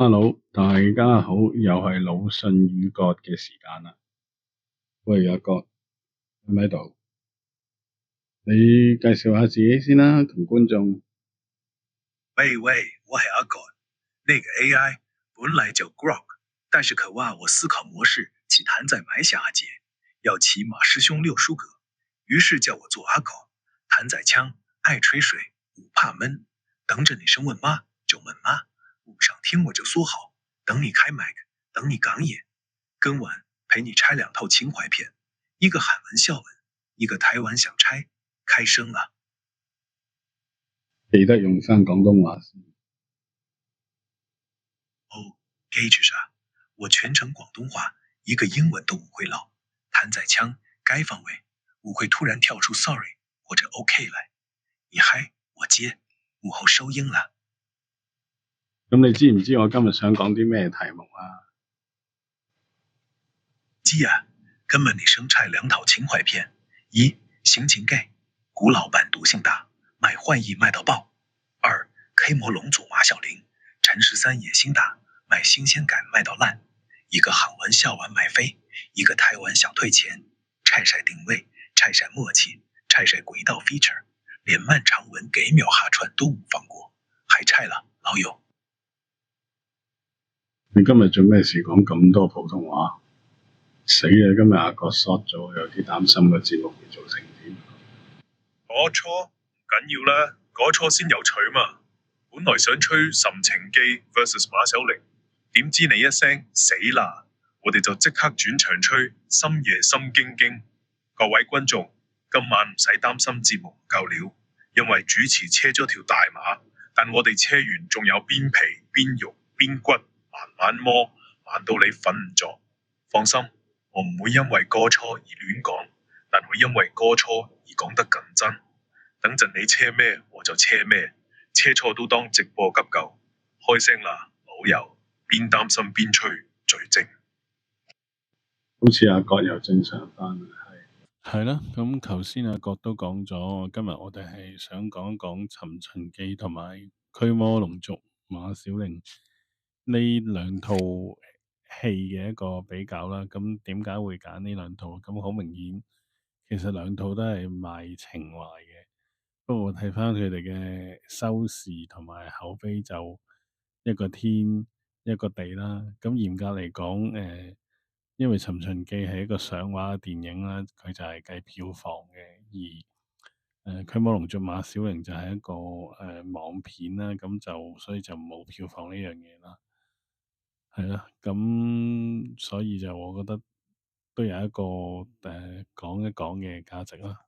Hello，大家好，又係魯迅語角嘅時間啦。喂，阿角喺咪喺度？你介紹下自己先啦，同觀眾。喂，我係阿角。那個 AI 本來叫 Grok，但是渴望我思考模式起彈在埋下節，要騎馬師兄遛書閣，於是叫我做阿角。彈仔槍，愛吹水，不怕悶。等着你升溫嗎？就悶嗎？不想聽我就縮好，等你開麥，等你講嘢。跟完陪你拆兩套情懷片，一個韓文笑文，一個台灣想拆，開聲啦。記得用返廣東話先。哦，記住啥？我全程廣東話，一個英文都唔會漏。彈仔槍，該放位，唔會突然跳出 sorry 或者 OK 來。你嗨，我接，幕後收音啦。咁你知唔知我今日想講啲咩題目啊？知啊，跟問你生拆兩套情懷片：一，刑情 gay， 古老闆毒性大，賣幻意賣到爆；二，K 魔龍祖馬小玲，陳13野心大，賣新鮮感賣到爛。一個韓文笑完買飛，一個台灣想退錢，拆晒定位，拆晒默契，拆晒軌道 feature， 連漫長文幾秒下串都唔放過，還拆啦，老友。你今日做咩事講咁多普通話？死啦！今日阿角 short 咗，有啲擔心個節目會做成點。嗰錯唔緊要啦，嗰錯先有趣嘛。本來想吹《岑情記》vs 馬守玲，點知你一聲死啦，我哋就即刻轉場吹《深夜心驚驚》。各位觀眾，今晚唔使擔心節目唔夠料，因為主持車咗條大馬，但我哋車完仲有邊皮邊肉邊骨，慢慢摸，慢到你瞓唔着。放心，我唔會因為歌錯而亂講，但會因為歌錯而講得更真。等陣你車咩我就車咩，車錯都當直播急救。開聲啦，老友，邊擔心邊吹最正。好似阿角又正常返啦，係啦，咁頭先阿角都講咗，今日我哋係想講一講《尋秦記》同埋《驅魔龍族馬小玲》呢兩套戲嘅一個比較啦。咁點解會揀呢兩套？咁好明顯，其實兩套都係賣情懷嘅。不過睇返佢哋嘅收視同埋口碑，就一個天一個地啦。咁嚴格嚟講，因為《尋秦記》係一個上畫嘅電影啦，佢就係計票房嘅；而驅魔龍族馬小玲就係一個網片啦，咁就所以就冇票房呢樣嘢啦。係啦，咁所以就我覺得都有一個講一講嘅價值啦。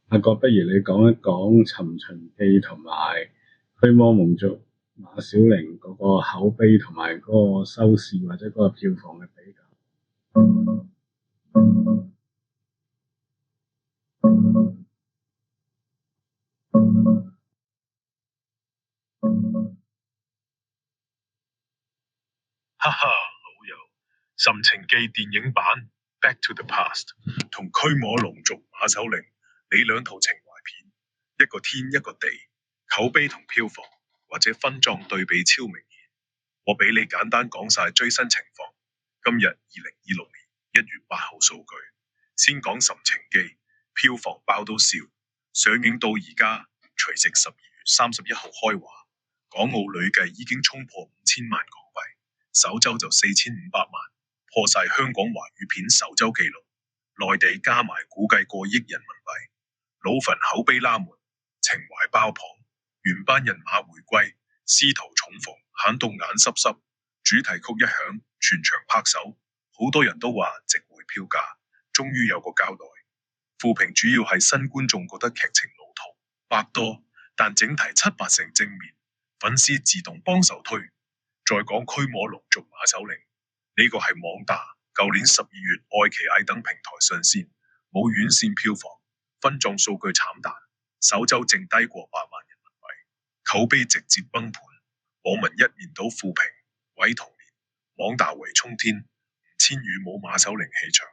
阿角，不如你講一講《尋秦記》同埋《驅魔龍族馬小玲》嗰個口碑同埋嗰個收視或者嗰個票房嘅比較。哈哈，老友，《尋情記》電影版《Back to the Past》同《驅魔龍族馬守玲》，你兩套情懷片，一個天一個地，口碑同票房或者分賬對比超明顯。我俾你簡單講晒最新情況。今日2026年1月8號數據，先講《尋情記》，票房爆到笑，上映到而家，除夕12月31號開畫，港澳累計已經衝破5000萬港幣。首周就4500萬，破晒香港華語片首周紀錄，內地加埋估計過億人民幣。老粉口碑拉滿，情懷爆棚，原班人馬回歸，師徒重逢，喊到眼濕濕。主題曲一響，全場拍手，好多人都話值回票價，終於有個交代。負評主要係新觀眾覺得劇情老土，百多，但整體7、8成正面，粉絲自動幫手推。再講驅魔龍族馬守玲，呢個係網大舊年12月愛奇藝等平台上線，冇院線票房，分賬數據慘淡，首周淨低過8萬人民幣，口碑直接崩盤，網民一面倒負評，毀童年，網大為衝天，5000語冇馬守玲氣場，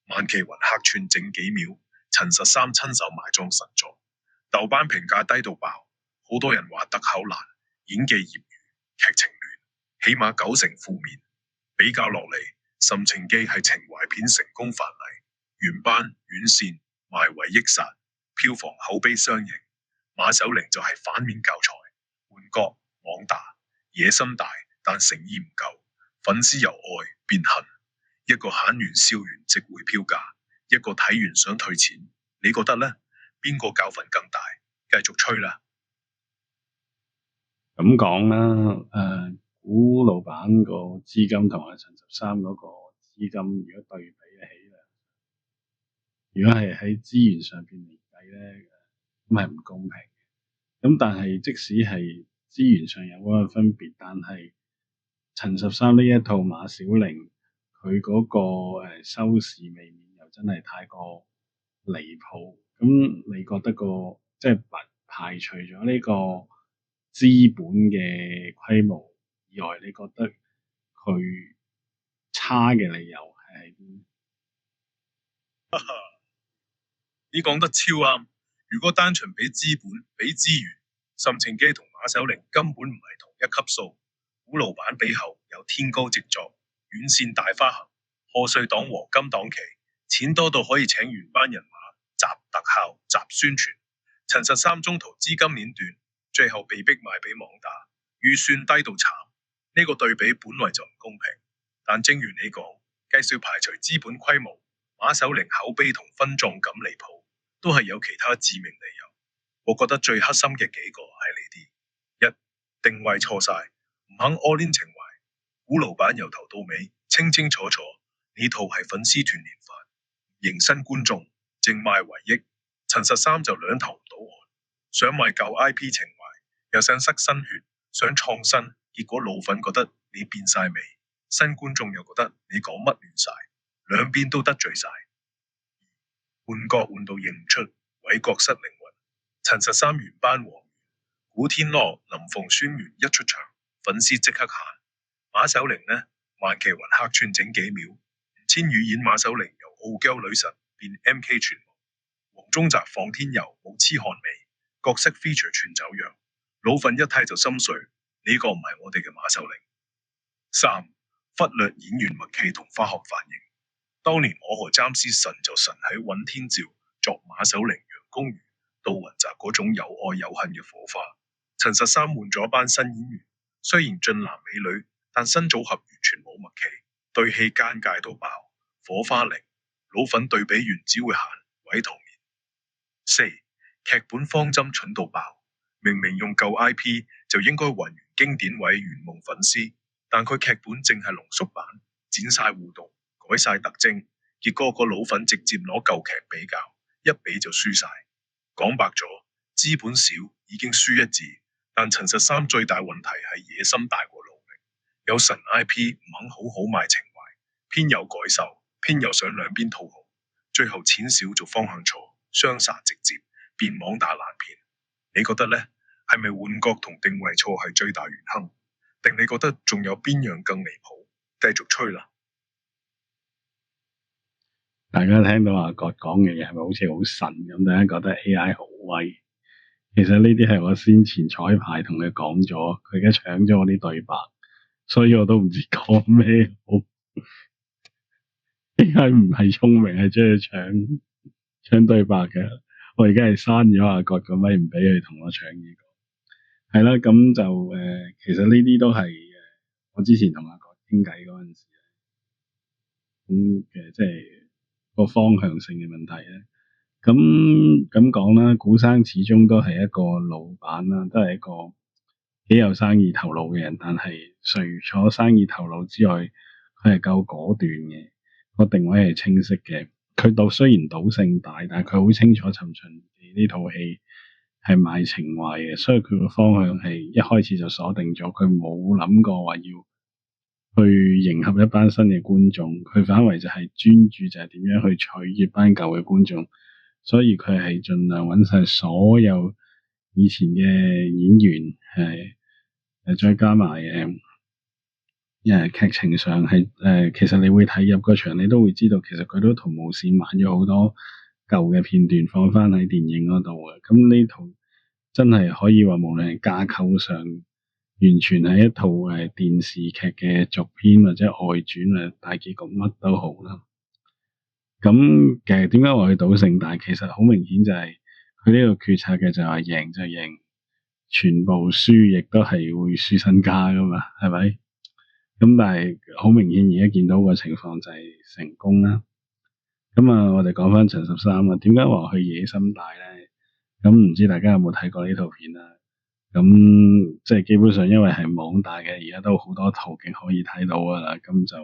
萬奇雲客串整幾秒，陳13親手埋葬神作，豆瓣評價低到爆，好多人話特口難。演技業餘，劇情亂，起碼90%負面。比較落嚟，《尋情記》係情懷片成功範例，原班院線賣為億殺，票房口碑雙贏。馬守玲就係反面教材，換角網大，野心大但誠意唔夠，粉絲由愛變恨，一個喊完笑完值回票價，一個睇完想退錢，你覺得呢？邊個教訓更大？繼續吹啦！咁講啦，古老闆個資金同埋陳13嗰個資金，如果對比起嚟，如果係喺資源上邊嚟計咧，咁係唔公平嘅。咁但係即使係資源上有嗰個分別，但係陳13呢一套馬小玲，佢嗰個收視未免又真係太過離譜。咁你覺得即係排除咗呢個資本嘅規模以外，你覺得佢差嘅理由係喺邊？你講得超啱。如果單純比資本、比資源，岑情基同馬守玲根本唔係同一級數。古老闆比後有天高直作、院線大花行、賀歲檔黃金檔期，錢多到可以請原班人馬集特效、集宣傳。陳13中途資金鏈斷，最後被逼賣俾網大，預算低到慘。呢個對比本來就唔公平，但正如你講，計算排除資本規模，馬守玲口碑同分眾感離譜，都係有其他致命理由。我覺得最黑心嘅幾個係呢啲：一、定位錯晒，唔肯 all in 情懷。古老闆由頭到尾清清楚楚，呢套係粉絲團年飯，迎新觀眾，淨賣為益。陳13就兩頭唔到岸，想賣舊 IP 情懷，又想塞新血，想創新，結果老粉覺得你變晒味，新觀眾又覺得你講乜亂晒，兩邊都得罪晒。換角換到認唔出，韋國失靈魂。陳13原班黃元，古天樂、林鳳宣言一出場，粉絲即刻喊。馬守玲呢？萬奇雲客串整幾秒，吳千語演馬守玲由傲嬌女神變 MK 全無，黃宗澤放天佑冇痴漢味，角色 feature 全走樣，老粉一睇就心碎，呢個唔係我哋嘅馬守玲。三、忽略演員默契同化學反應。當年我和詹士神就神喺尹天照作馬守玲、楊恭如、杜汶澤嗰種有愛有恨嘅火花。陳13換咗班新演員，雖然俊男美女，但新組合完全冇默契，對戲尷尬到爆，火花零，老粉對比完只會行毀童年。四、劇本方針蠢到爆，明明用舊 IP 就應該還原經典位圓夢粉絲，但佢劇本淨係濃縮版，剪晒互動，改晒特徵，結果個老粉直接攞舊劇比較，一比就輸晒。講白咗，資本少已經輸一字，但陳13最大問題係野心大過努力，有神 IP 唔肯好好賣情懷，偏有改售，偏又想兩邊討好，最後錢少做方向錯，雙殺直接變網大爛片。你覺得呢？係咪換角同定位錯係最大元兇？定你覺得仲有邊樣更離譜？繼續吹啦！大家聽到阿葛講嘅嘢係咪好似好神咁？大家覺得 AI 好威？其實呢啲係我先前彩排同佢講咗，佢而家搶咗我啲對白，所以我都唔知講咩好。AI 唔係聰明，係中意搶對白嘅。我而家係刪咗阿葛個咪，唔俾佢同我搶呢個。係啦，咁就其實呢啲都係我之前同阿葛傾偈嗰陣時，咁即係個方向性嘅問題咧。咁講啦，古生始終都係一個老闆啦，都係一個幾有生意頭腦嘅人。但係除咗生意頭腦之外，佢係夠果斷嘅，個定位係清晰嘅。佢雖然賭性大，但係佢好清楚《尋秦記》呢套戲係賣情懷嘅，所以佢個方向係一開始就鎖定咗，佢冇諗過話要去迎合一班新嘅觀眾，佢反為就係專注就係點樣去取悅班舊嘅觀眾。所以佢係盡量揾晒所有以前嘅演員，再加埋劇情上係其實你會睇入個場，你都會知道其實佢都同無線買咗好多舊嘅片段放翻喺電影嗰度嘅。咁呢套真係可以話無論係架構上完全係一套電視劇嘅續篇或者外傳大結局乜都好啦。咁其實點解我去賭聖誕？其實好明顯就係佢呢個決策嘅就係贏就贏，全部輸亦都係會輸身家噶嘛，係咪？咁但係好明顯而家見到個情況就係成功啦。咁我哋講翻陳十三啊，點解話佢野心大咧？咁唔知大家有冇睇過呢套片啊？咁即係基本上因為係網大嘅，而家都好多途徑可以睇到噶啦，咁就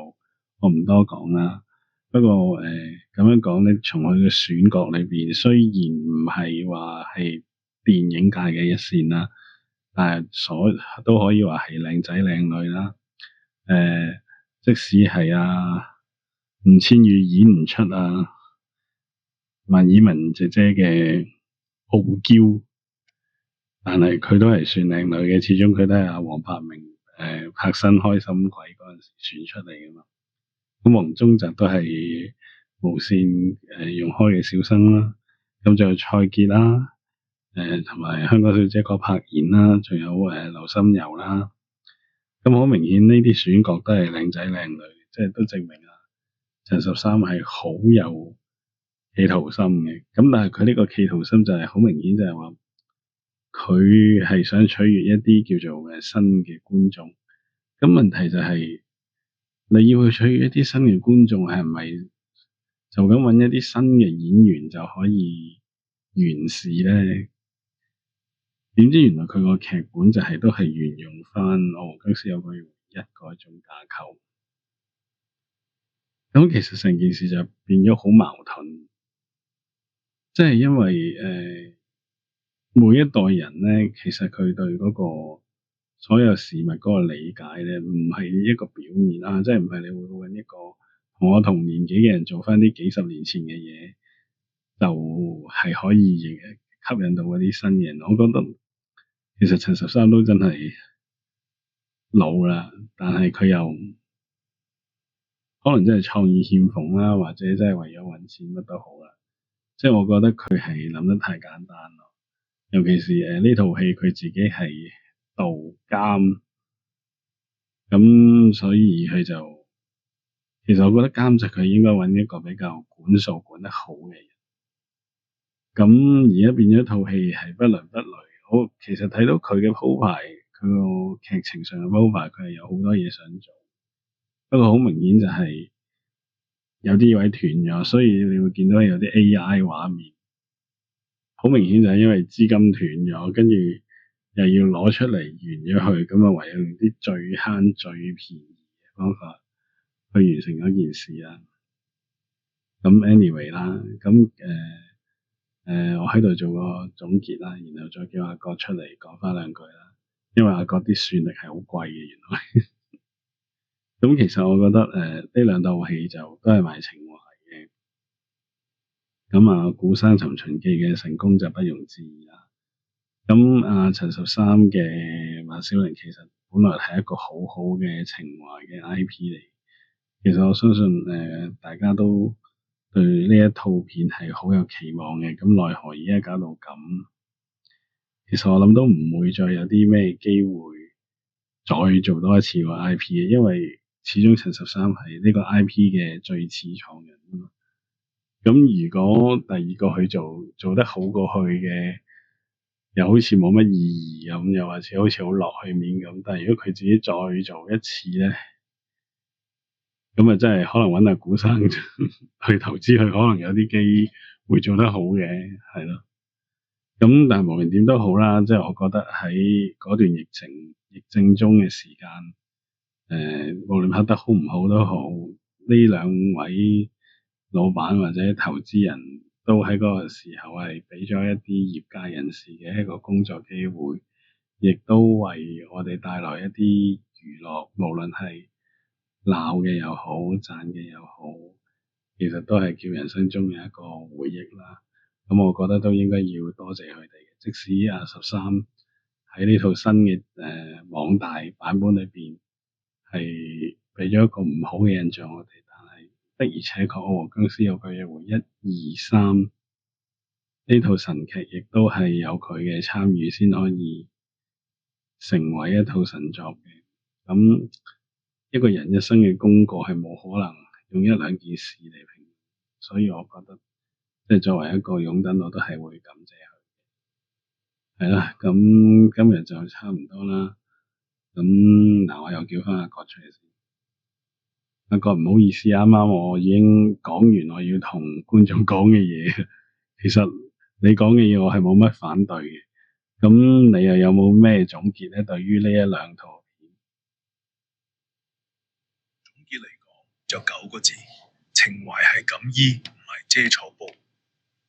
我唔多講啦。不過咁樣講咧，從佢嘅選角裏邊，雖然唔係話係電影界嘅一線啦，但係都可以話係靚仔靚女啦。即使係吳千語演唔出萬綺雯姐姐嘅傲嬌，但係佢都係算靚女嘅，始終佢都係黃百鳴拍新開心鬼嗰陣時選出嚟噶嘛。咁黃宗澤都係無線用開嘅小生啦，咁就蔡潔啦，同埋香港小姐郭柏妍啦，仲有劉心悠啦。咁好明顯呢啲選角都係靚仔靚女，即係都證明陳十三係好有企圖心嘅。咁但係佢呢個企圖心就係好明顯就係話佢係想取悅一啲叫做新嘅觀眾。咁問題就係你要去取悅一啲新嘅觀眾，係咪就咁揾一啲新嘅演員就可以完事咧？點知原來佢個劇本就係都係沿用翻我和僵屍有個一嗰種架構。咁其實成件事就變咗好矛盾，即係因為每一代人咧，其實佢對嗰個所有事物嗰個理解咧，唔係一個表面啊，即係唔係你會揾一個同我同年紀嘅人做翻啲幾十年前嘅嘢，就係可以吸引到嗰啲新人。我覺得其實陳十三都真係老啦，但係佢又可能真係創意欠奉啦，或者真係為咗揾錢乜都好啦。即係我覺得佢係諗得太簡單咯。尤其是呢套戲佢自己係盜監，咁所以佢就其實我覺得監製佢應該揾一個比較管數管得好嘅人。咁而家變咗套戲係不倫不類，我其實睇到佢嘅鋪排，佢個劇情上嘅鋪排，佢係有好多嘢想做。不過好明顯就係有啲位斷咗，所以你會見到有啲 AI 畫面。好明顯就係因為資金斷咗，跟住又要攞出嚟完咗去，咁唯有用啲最慳最便宜嘅方法去完成嗰件事啦。咁 anyway 啦，咁我喺度做個總結啦，然後再叫阿國出嚟講翻兩句啦。因為阿國啲算力係好貴嘅，原來。咁其實我覺得呢兩套戲就都係賣情懷嘅。咁古生尋秦記嘅成功就不容置疑啦。咁陳十三嘅馬小玲其實本來係一個好好嘅情懷嘅 IP 嚟。其實我相信大家都對呢一套片係好有期望嘅。咁奈何而家搞到咁，其實我諗都唔會再有啲咩機會再做多一次個 IP 嘅，因為始終陳十三係呢個 IP 嘅最始創人啊嘛。咁如果第二個去做得好過去嘅，又好似冇乜意義咁，又或者好似好落去面咁。但係如果佢自己再做一次咧，咁真係可能揾阿古生去投資，佢可能有啲機會做得好嘅，係咯。咁但係無論點都好啦，即係我覺得喺嗰段疫症中嘅時間，無論拍得好唔好都好，呢兩位老闆或者投資人都喺嗰個時候係俾咗一啲業界人士嘅一個工作機會，亦都為我哋帶來一啲娛樂，無論係鬧嘅又好，讚嘅又好，其實都係叫人生中嘅一個回憶啦。咁我覺得都應該要多謝佢哋嘅，即使13喺呢套新嘅網大版本裏邊係俾咗一個唔好嘅印象我哋，但係的而且確我和僵屍有個約會1、2、3呢套神劇亦都係有佢嘅參與先可以成為一套神作嘅。咁一個人一生嘅功過係冇可能用一兩件事嚟評，所以我覺得即係作為一個擁躉，我都係會感謝佢。係啦，咁今日就差唔多啦。咁嗱，我又叫翻阿國出嚟先。阿國唔好意思，啱啱我已經講完我要同觀眾講嘅嘢。其實你講嘅嘢我係冇乜反對嘅。咁你又有冇咩總結咧？對於呢一兩套片，總結嚟講就9個字：情懷係錦衣，唔係遮錯布。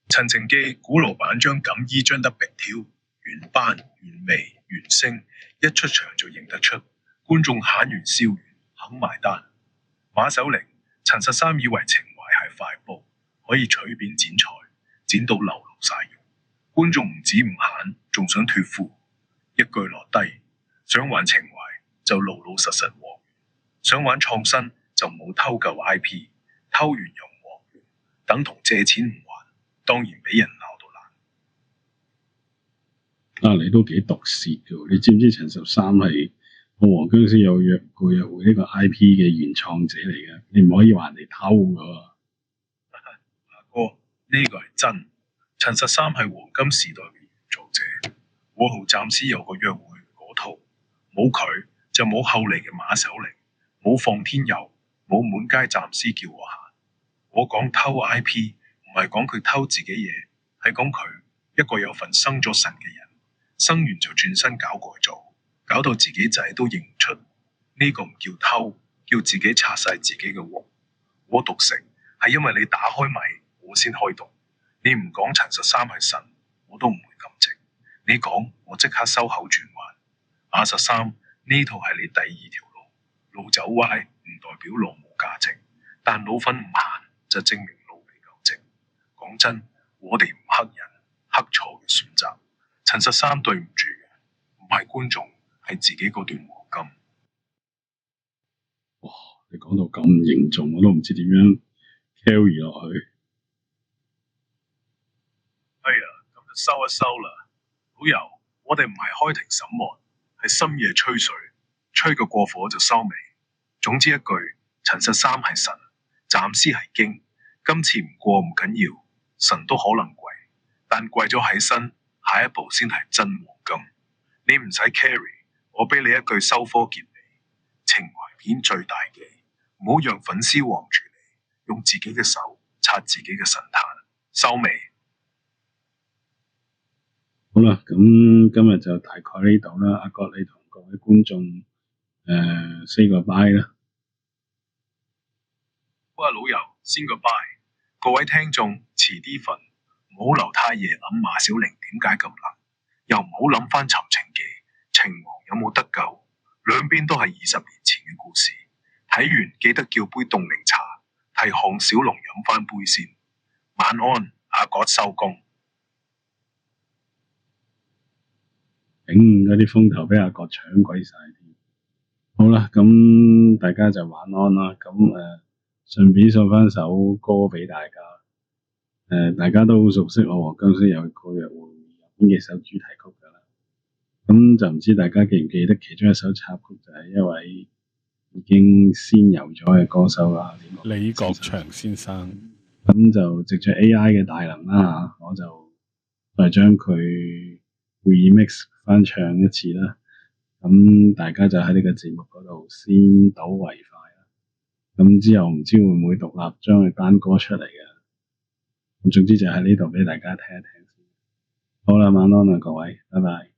陳情記古羅版將錦衣將得平挑，原班原味原聲，一出場就認得出，觀眾喊完笑完肯埋單。馬守靈、陳實三以為情懷係快布，可以隨便剪裁，剪到流露晒肉。觀眾唔止唔喊，仲想脫褲，一句落低。想玩情懷就老老實實和，想玩創新就冇偷舊 IP， 偷完又唔和，等同借錢唔還，當然俾人鬧到爛。你都幾毒舌嘅，你知唔知陳十三係我和僵屍有約會呢個 IP 嘅原創者嚟嘅？你唔可以話人哋偷㗎。阿哥，呢個係真。陳實三係黃金時代嘅原作者，我同暫時有個約會嗰套，冇佢就冇後嚟嘅馬守靈，冇放天佑，冇滿街暫時叫我行。我講偷 IP 唔係講佢偷自己嘢，係講佢一個有份生咗神嘅人，生完就轉身搞改造，搞到自己仔都認唔出。呢個唔叫偷，叫自己拆晒自己嘅鑊。我讀成係因為你打開咪，我先開讀。你唔講陳實三係神，我都唔會感情。你講，我即刻收口轉彎。阿實三，呢套係你第二條路，路走歪唔代表路冇價值，但老粉唔行就證明路未夠直。講真，我哋唔黑人，黑錯嘅選擇。陳實三對唔住嘅，唔係觀眾，係自己嗰段黃金。哇！你講到咁嚴重，我都唔知點樣 carry 落去。哎呀，咁就收一收啦。老友，我哋唔係開庭審案，係深夜吹水，吹個過火就收尾。總之一句，陳實三係神，暫時係經。今次唔過唔緊要，神都可能跪，但跪咗喺身，下一步先係真黃金。你唔使 carry， 我俾你一句收科結尾。情懷片最大忌，唔好讓粉絲望住你，用自己嘅手擦自己嘅神壇。收尾。好啦，咁今日就大概呢度啦。阿國，你同各位觀眾say 個 bye 啦。好啊，老友，先個 bye。各位聽眾，遲啲瞓，唔好留太夜諗馬小玲點解咁冷，又唔好諗翻尋情記，情王有冇得救？兩邊都係20年前嘅故事。睇完記得叫杯凍檸茶，替項小龍飲翻杯先。晚安，阿國收工。嗰啲風頭俾阿國搶鬼晒添。好啦，咁大家就晚安啦。咁順便送翻首歌俾大家。大家都好熟悉我和僵屍有個約會入邊嘅首主題曲噶啦。咁就唔知大家記唔記得其中一首插曲就係一位已經仙遊咗嘅歌手啦，李國祥先生。咁就藉着 AI 嘅大能啦，我就再將佢 remix 翻唱一次啦。咁大家就喺呢個節目嗰度先睹為快啦。咁之後唔知會唔會獨立將佢單歌出嚟嘅。咁總之就喺呢度俾大家聽一聽先。好啦，晚安啦各位，拜拜。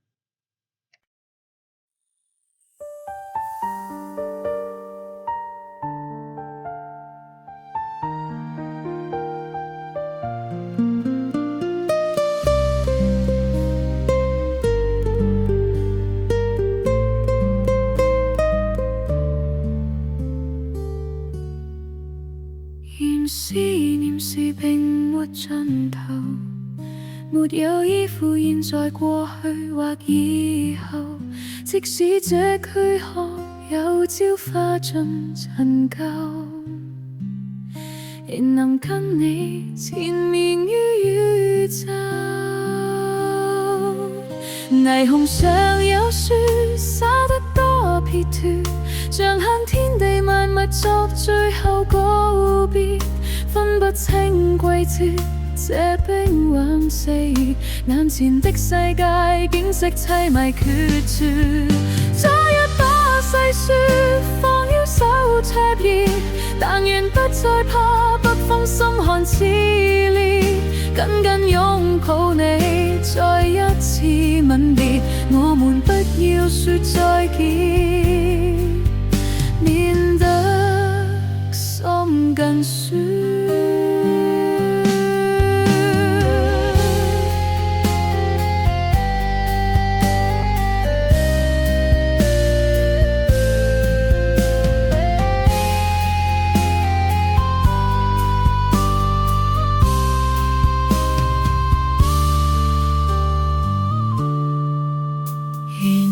願思念是並沒盡頭，沒有依附現在過去或以後，即使這軀殼有朝化盡陳舊，仍能跟你纏綿於宇宙。霓虹上有說灑得多撇脱，像向天地萬物作最後告別，分不清季節，這冰冷四月，眼前的世界景色凄迷決絕。再一把細說，放於手灼熱，但願不再怕北風心寒熾烈，緊緊擁抱你，再一次吻別，我們不要說再見，免得心更酸。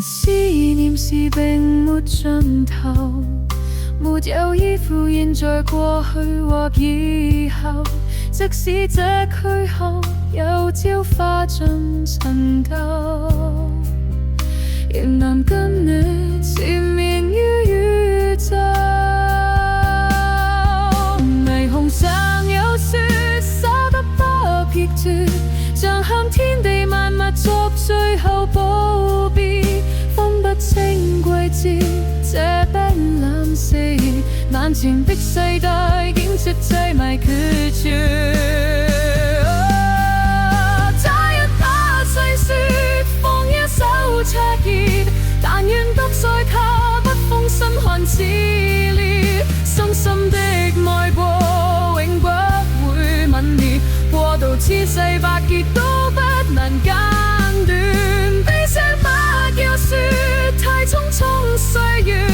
思念是並沒盡頭，沒有依附現在過去或以後，即使這軀殼有朝化盡陳舊，仍能跟你纏綿於宇宙。霓虹上有雪灑得不撇脱，像向天地萬物作最後報別，分不清季節，這冰冷四月，眼前的世界景色凄迷決絕。揸一把細雪，放一手灼熱，但願不再靠北風心寒熾烈，傷心的愛過永不會泯滅，過渡千世百劫都不能間斷，悲傷不要說太匆匆歲月，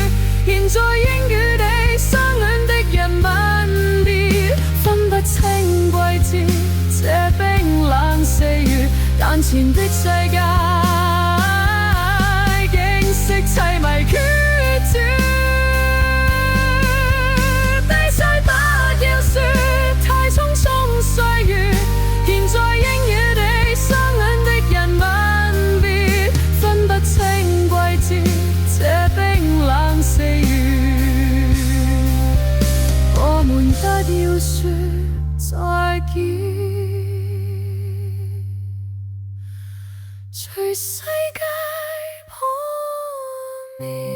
現在應與你相戀的人吻別，分不清季節，這冰冷四月，眼前的世界景色凄迷決絕。悲傷不要說太匆匆歲月，現在應與你相戀的人吻別，分不清季節，這冰冷四月，我們不要說再見，隨世界破滅。